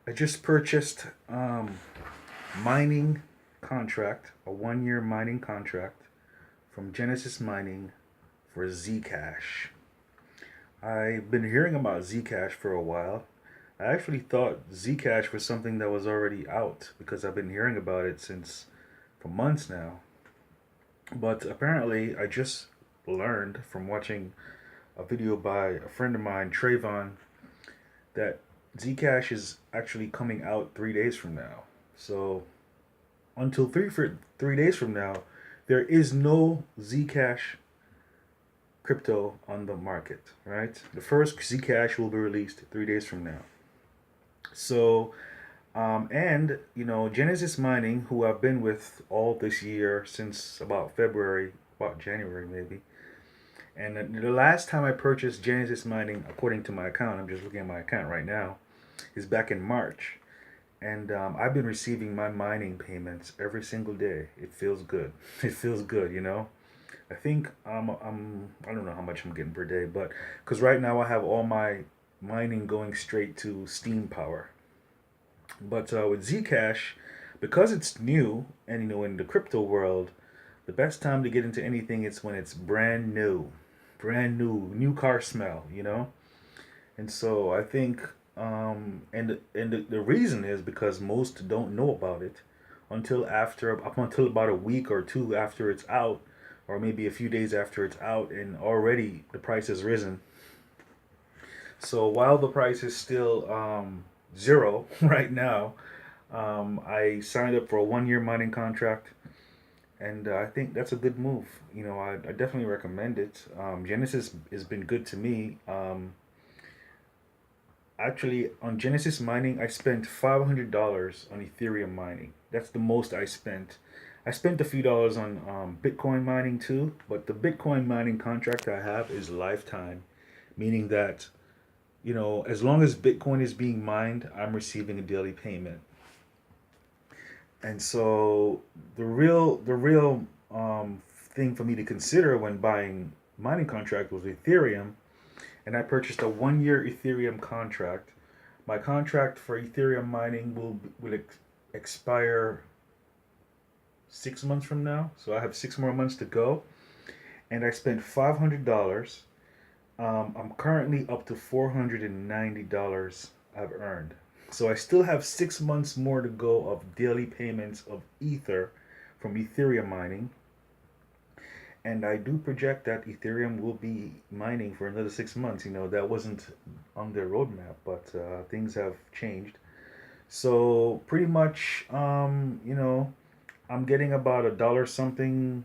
I just purchased mining contract, a 1 year mining contract from Genesis Mining for Zcash. I've been hearing about Zcash for a while. I actually thought Zcash was something that was already out because I've been hearing about it since for months now. But apparently, I just learned from watching a video by a friend of mine, Trayvon, that Zcash is actually coming out 3 days from now. So until 3 days from now, there is no Zcash crypto on the market. Right, the first Zcash will be released 3 days from now. So, and Genesis Mining, who I've been with all this year since about February, about January maybe. And the last time I purchased Genesis Mining, according to my account, I'm just looking at my account right now, is back in March. And I've been receiving my mining payments every single day. It feels good. It feels good. I think I don't know how much I'm getting per day, but because right now I have all my mining going straight to Steam power. But with Zcash, because it's new, and in the crypto world, the best time to get into anything is when it's brand new car smell. And so I think, and the reason is because most don't know about it up until about a week or two after it's out, or maybe a few days after it's out, and already the price has risen. So while the price is still zero right now, I signed up for a 1 year mining contract, and I think that's a good move. I definitely recommend it. Genesis has been good to me. Actually, on Genesis mining, I spent $500 on Ethereum mining. That's the most I spent. I spent a few dollars on Bitcoin mining too, but the Bitcoin mining contract I have is lifetime, meaning that as long as Bitcoin is being mined, I'm receiving a daily payment. And so the real thing for me to consider when buying mining contract was Ethereum, and I purchased a 1 year Ethereum contract. My contract for Ethereum mining will expire 6 months from now, so I have 6 more months to go. And I spent $500. I'm currently up to $490 I've earned. So I still have 6 months more to go of daily payments of Ether from Ethereum mining. And I do project that Ethereum will be mining for another 6 months. That wasn't on their roadmap, but things have changed. So pretty much, I'm getting about a dollar something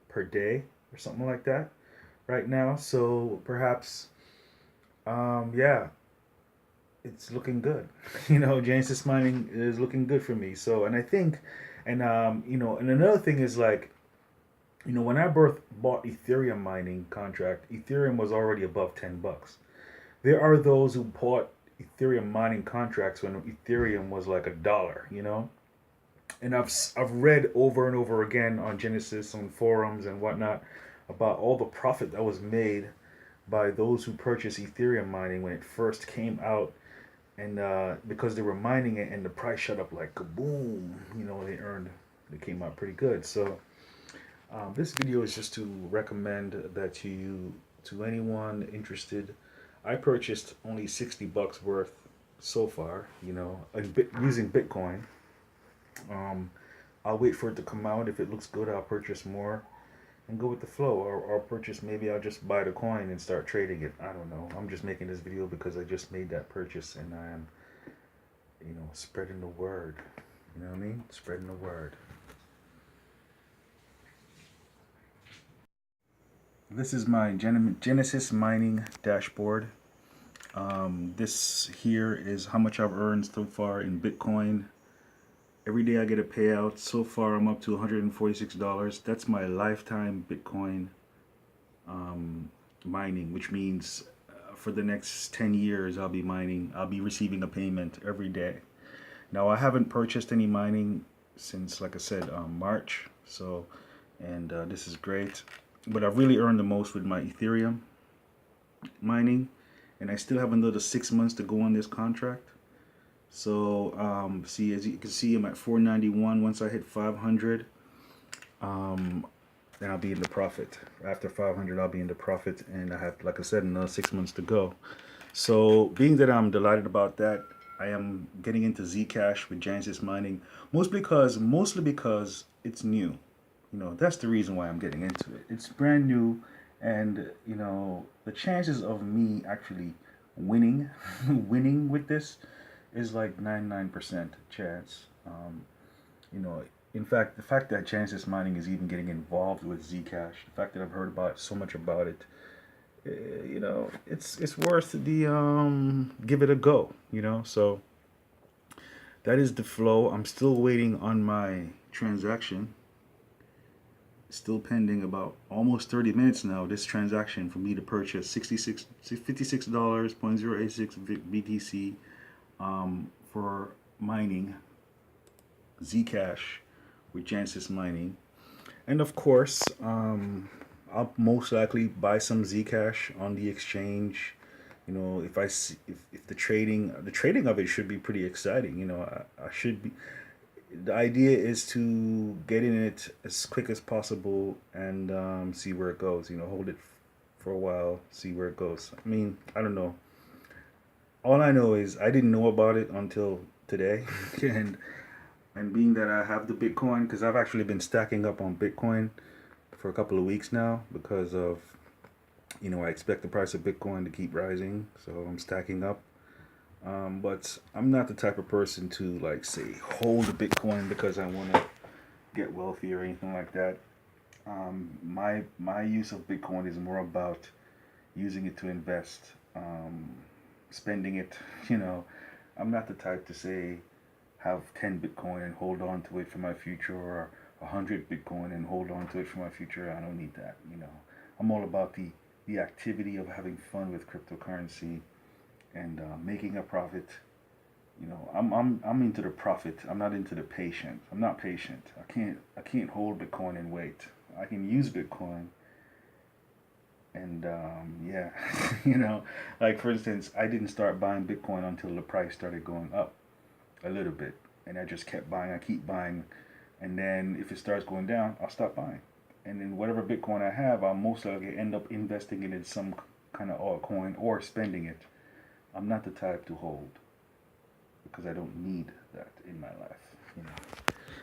per day or something like that right now. So perhaps, yeah, it's looking good. Genesis mining is looking good for me. So, and I think, and another thing is like, when I bought Ethereum mining contract, Ethereum was already above $10. There are those who bought Ethereum mining contracts when Ethereum was like $1. And I've read over and over again on Genesis, on forums and whatnot, about all the profit that was made by those who purchased Ethereum mining when it first came out, and because they were mining it and the price shot up like kaboom, they came out pretty good. So this video is just to recommend that to anyone interested. I purchased only $60 worth so far, using Bitcoin. I'll wait for it to come out. If it looks good, I'll purchase more and go with the flow. Or purchase, maybe I'll just buy the coin and start trading it. I don't know. I'm just making this video because I just made that purchase, and I am, spreading the word. You know what I mean? Spreading the word. This is my Genesis mining dashboard. This here is how much I've earned so far in Bitcoin. Every day I get a payout. So far I'm up to $146. That's my lifetime Bitcoin mining, which means for the next 10 years I'll be mining. I'll be receiving a payment every day. Now I haven't purchased any mining since, like I said, March. So, and this is great. But I've really earned the most with my Ethereum mining, and I still have another 6 months to go on this contract. So see, as you can see, I'm at 491. Once I hit 500, um, then I'll be in the profit. After 500, I'll be in the profit, and I have, like I said, another 6 months to go. So being that I'm delighted about that, I am getting into Zcash with Genesis Mining, mostly because it's new. That's the reason why I'm getting into it. It's brand new, and the chances of me actually winning, winning with this, is like 99% chance. You know, in fact, the fact that Genesis Mining is even getting involved with Zcash, the fact that I've heard about so much about it, it's worth the give it a go. So that is the flow. I'm still waiting on my transaction. Still pending, about almost 30 minutes now, this transaction for me to purchase $56.086 BTC for mining Zcash with Genesis Mining. And of course, I'll most likely buy some Zcash on the exchange. If I see, if the trading of it should be pretty exciting. I should be. The idea is to get in it as quick as possible and see where it goes. Hold it for a while, see where it goes. I mean, I don't know. All I know is I didn't know about it until today, and being that I have the Bitcoin, because I've actually been stacking up on Bitcoin for a couple of weeks now because of, I expect the price of Bitcoin to keep rising, so I'm stacking up. But I'm not the type of person to like say hold the Bitcoin because I want to get wealthy or anything like that. My use of Bitcoin is more about using it to invest, spending it. You know, I'm not the type to say have 10 Bitcoin and hold on to it for my future, or 100 Bitcoin and hold on to it for my future. I don't need that. I'm all about the activity of having fun with cryptocurrency and making a profit. I'm into the profit. I'm not into the patient. I'm not patient. I can't hold Bitcoin and wait. I can use Bitcoin and yeah, like for instance, I didn't start buying Bitcoin until the price started going up a little bit, and I just kept buying. I keep buying, and then if it starts going down, I'll stop buying. And then whatever Bitcoin I have, I'll most likely end up investing it in some kind of altcoin or spending it. I'm not the type to hold because I don't need that in my life.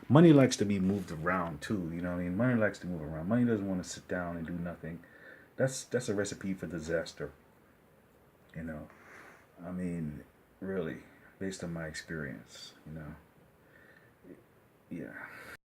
Money likes to be moved around too. What I mean, money likes to move around. Money doesn't want to sit down and do nothing. That's a recipe for disaster. You know, I mean, really, based on my experience.